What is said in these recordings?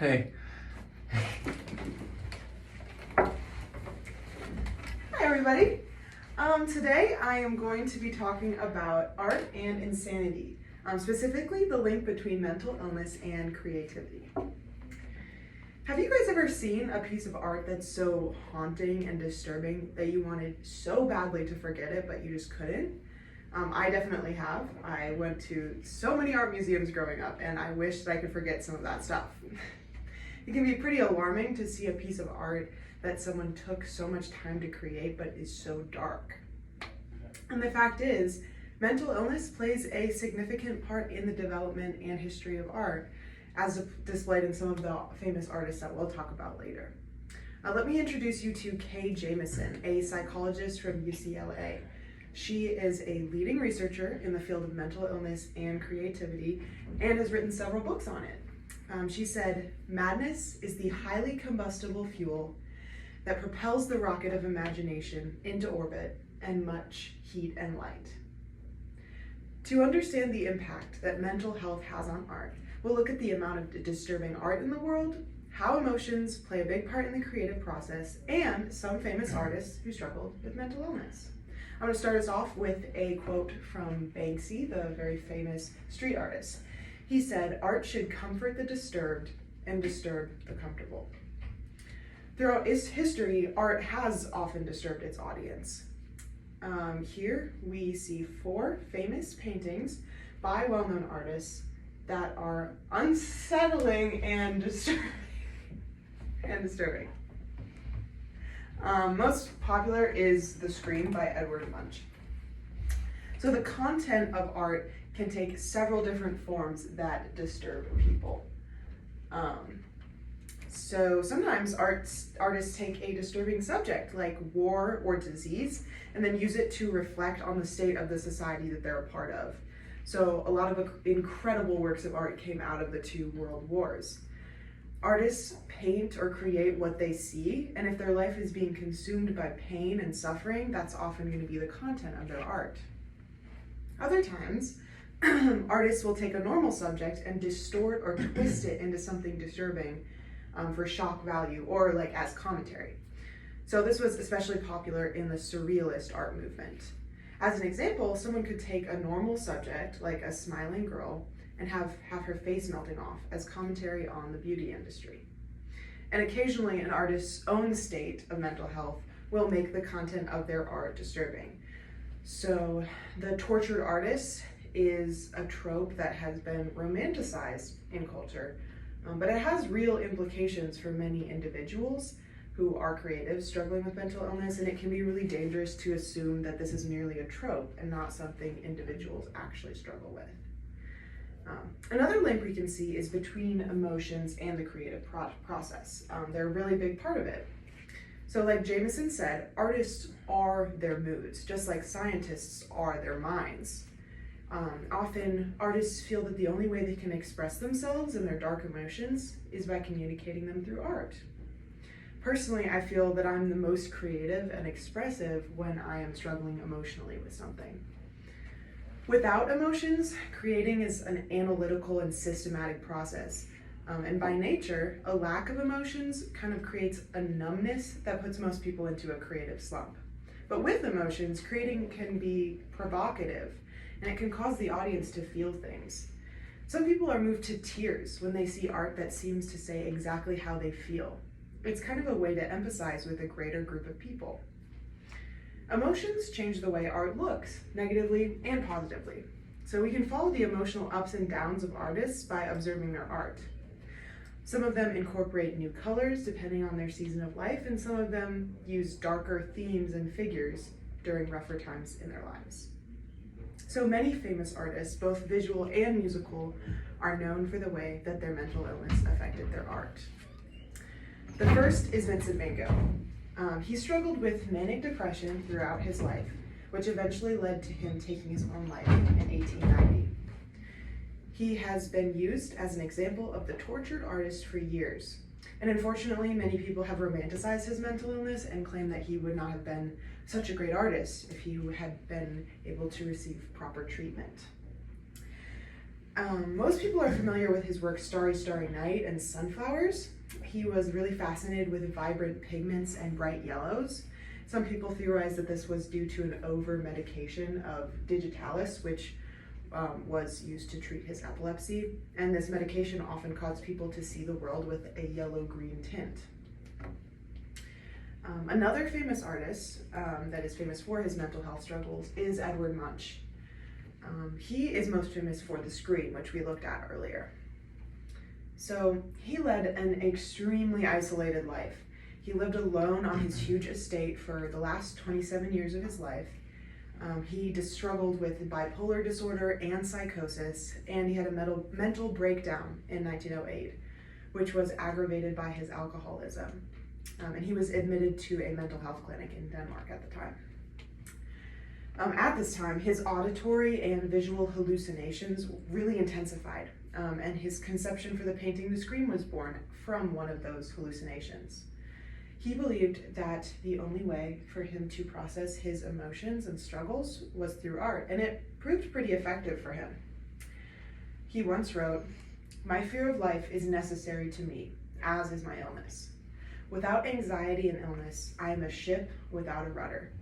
Hey. Hi everybody. Today I am going to be talking about art and insanity, specifically the link between mental illness and creativity. Have you guys ever seen a piece of art that's so haunting and disturbing that you wanted so badly to forget it, but you just couldn't? I definitely have. I went to so many art museums growing up, and I wish that I could forget some of that stuff. It can be pretty alarming to see a piece of art that someone took so much time to create but is so dark. And the fact is, mental illness plays a significant part in the development and history of art, as displayed in some of the famous artists that we'll talk about later. Let me introduce you to Kay Jamison, a psychologist from UCLA. She is a leading researcher in the field of mental illness and creativity and has written several books on it. She said, "Madness is the highly combustible fuel that propels the rocket of imagination into orbit and much heat and light." To understand the impact that mental health has on art, we'll look at the amount of disturbing art in the world, how emotions play a big part in the creative process, and some famous artists who struggled with mental illness. I'm going to start us off with a quote from Banksy, the very famous street artist. He said, "Art should comfort the disturbed and disturb the comfortable." Throughout its history, art has often disturbed its audience. Here we see 4 famous paintings by well-known artists that are unsettling and disturbing. Most popular is The Scream by Edward Munch. So the content of art can take several different forms that disturb people. So sometimes artists take a disturbing subject like war or disease and then use it to reflect on the state of the society that they're a part of. So a lot of incredible works of art came out of the 2 world wars. Artists paint or create what they see, and if their life is being consumed by pain and suffering, that's often going to be the content of their art. Other times, artists will take a normal subject and distort or twist it into something disturbing for shock value or like as commentary. So this was especially popular in the surrealist art movement. As an example, someone could take a normal subject like a smiling girl and have her face melting off as commentary on the beauty industry. And occasionally an artist's own state of mental health will make the content of their art disturbing. So the tortured artist is a trope that has been romanticized in culture, but it has real implications for many individuals who are creative struggling with mental illness, and it can be really dangerous to assume that this is merely a trope and not something individuals actually struggle with. Another link we can see is between emotions and the creative process. They're a really big part of it. So like Jamison said, artists are their moods, just like scientists are their minds. Often artists feel that the only way they can express themselves and their dark emotions is by communicating them through art. Personally, I feel that I'm the most creative and expressive when I am struggling emotionally with something. Without emotions, creating is an analytical and systematic process. And by nature, a lack of emotions kind of creates a numbness that puts most people into a creative slump. But with emotions, creating can be provocative, and it can cause the audience to feel things. Some people are moved to tears when they see art that seems to say exactly how they feel. It's kind of a way to empathize with a greater group of people. Emotions change the way art looks, negatively and positively. So we can follow the emotional ups and downs of artists by observing their art. Some of them incorporate new colors depending on their season of life, and some of them use darker themes and figures during rougher times in their lives. So many famous artists, both visual and musical, are known for the way that their mental illness affected their art. The first is Vincent van Gogh. He struggled with manic depression throughout his life, which eventually led to him taking his own life in 1890. He has been used as an example of the tortured artist for years. And unfortunately, many people have romanticized his mental illness and claim that he would not have been such a great artist if he had been able to receive proper treatment. Most people are familiar with his work Starry, Starry Night and Sunflowers. He was really fascinated with vibrant pigments and bright yellows. Some people theorize that this was due to an over-medication of digitalis, which was used to treat his epilepsy. And this medication often caused people to see the world with a yellow-green tint. Another famous artist that is famous for his mental health struggles is Edward Munch. He is most famous for The Scream, which we looked at earlier. So he led an extremely isolated life. He lived alone on his huge estate for the last 27 years of his life. He struggled with bipolar disorder and psychosis, and he had a mental breakdown in 1908, which was aggravated by his alcoholism. And he was admitted to a mental health clinic in Denmark at the time. At this time, his auditory and visual hallucinations really intensified, and his conception for the painting The Scream was born from one of those hallucinations. He believed that the only way for him to process his emotions and struggles was through art, and it proved pretty effective for him. He once wrote, "My fear of life is necessary to me, as is my illness. Without anxiety and illness, I am a ship without a rudder.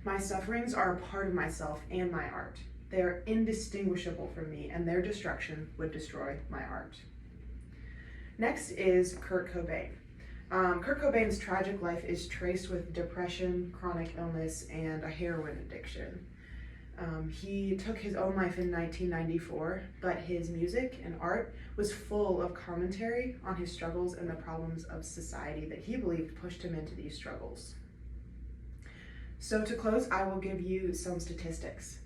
My sufferings are a part of myself and my art. They are indistinguishable from me, and their destruction would destroy my art." Next is Kurt Cobain. Kurt Cobain's tragic life is traced with depression, chronic illness, and a heroin addiction. He took his own life in 1994, but his music and art was full of commentary on his struggles and the problems of society that he believed pushed him into these struggles. So to close, I will give you some statistics.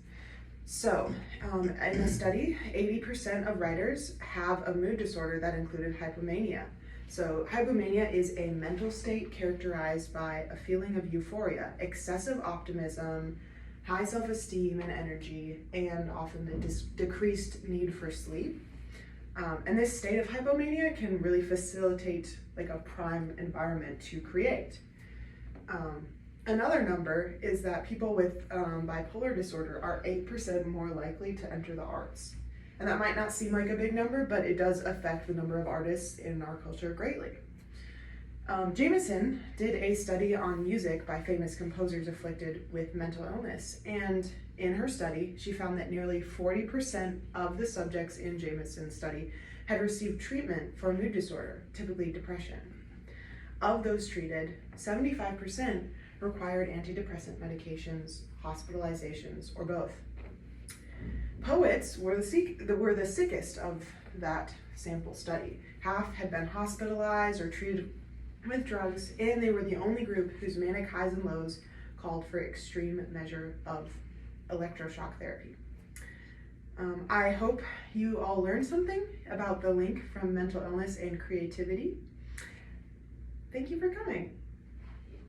So, in a study, 80% of writers have a mood disorder that included hypomania. So, hypomania is a mental state characterized by a feeling of euphoria, excessive optimism, high self-esteem and energy, and often the decreased need for sleep. And this state of hypomania can really facilitate like a prime environment to create. Another number is that people with bipolar disorder are 8% more likely to enter the arts. And that might not seem like a big number, but it does affect the number of artists in our culture greatly. Jameson did a study on music by famous composers afflicted with mental illness, and in her study, she found that nearly 40% of the subjects in Jameson's study had received treatment for a mood disorder, typically depression. Of those treated, 75% required antidepressant medications, hospitalizations, or both. Poets were the sickest of that sample study. Half had been hospitalized or treated with drugs, and they were the only group whose manic highs and lows called for extreme measure of electroshock therapy. I hope you all learned something about the link from mental illness and creativity. Thank you for coming.